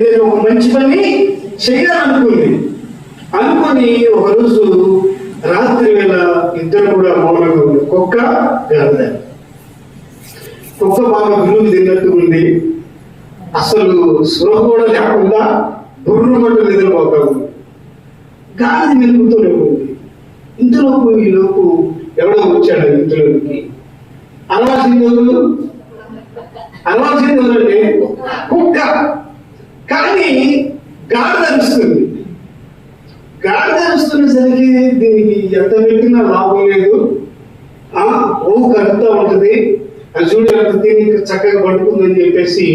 నేను ఒక మంచి పని అనుకుని ఒకరోజు రాత్రి వేళ ఇద్దరు కూడా మౌనంగా ఉంది. కుక్క గాడిద. కుక్క బాగా విలువ తిన్నట్టు ఉంది, అసలు స్పృహ కూడా లేకుండా బుర్రు మంటలు నిద్రపోతాము. గాడిద వెలుగుతూనే ఉంది. ఇంతలోపు ఈలోపు ఎవడో వచ్చాడు ఇంట్లోకి. అలవాల్సింది అంటే కుక్క. కానీ గాడిద అరుస్తుంది. గాడిద అరుస్తున్నసరికి దీనికి ఎంత పెట్టినా లాభం లేదు. ఓ కడుపుతా ఉంటుంది, అది చూడ దీనికి చక్కగా పట్టుకుందని చెప్పేసి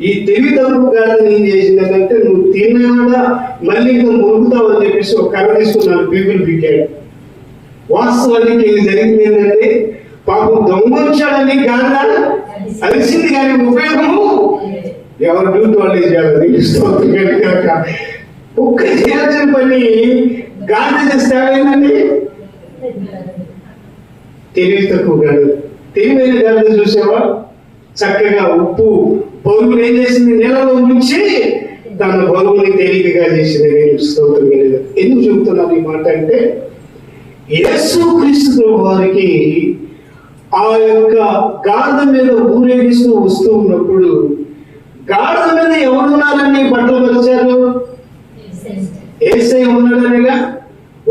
ఈ తెలివి తప్పు గాడిదని ఏం చేసిందంటే, నువ్వు తిన్నాడా మళ్ళీ ఇంకా మురుగుతావు అని చెప్పేసి ఒక కర్ర తీసుకున్నాను, పీపుల్ పీకాడు. వాస్తవానికి ఇది జరిగింది ఏంటంటే, పాపం దొంగొచ్చాడని గాడిద అరిసింది, కానీ ఉపయోగము ఎవరు డ్యూటీ వాళ్ళే చేయాలి. కుక్క చేయాల్సిన పని గాడిద చేస్తే ఏమైందండి? తెలివి తక్కువ గాడిద. తెలివైన గాడిద చూసావా, చక్కగా ఉప్పు బరువులు ఏం చేసింది, నీళ్ళలో ముంచి తన బరువుని తేలికగా చేసింది. నేను స్తోత్రం కలిగిన. ఎందుకు చెబుతున్నాను ఈ మాట అంటే, యేసు క్రీస్తు వారికి ఆ యొక్క గాడిద మీద ఊరేగిస్తూ వస్తూ ఉన్నప్పుడు, గాడిద మీద ఎవరున్నారని బట్టలు పరిచారు? యేసయ్య ఉన్నాడనేగా.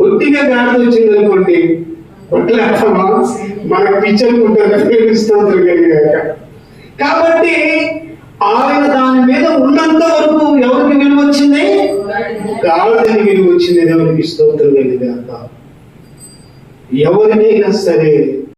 ఒట్టిగా గాడిద వచ్చింది అనుకోండి, కొట్టలేస్తామా? మనకు పిచ్చనుకుంటారు. స్తోత్రం కలిగాక. కాబట్టి ఆయన దాని మీద ఉన్నంత వరకు ఎవరికి విలువ వచ్చింది? గాడిదని విలువ వచ్చింది. ఎవరికి? స్తోత్రం కలిగాక. ఎవరినైనా సరే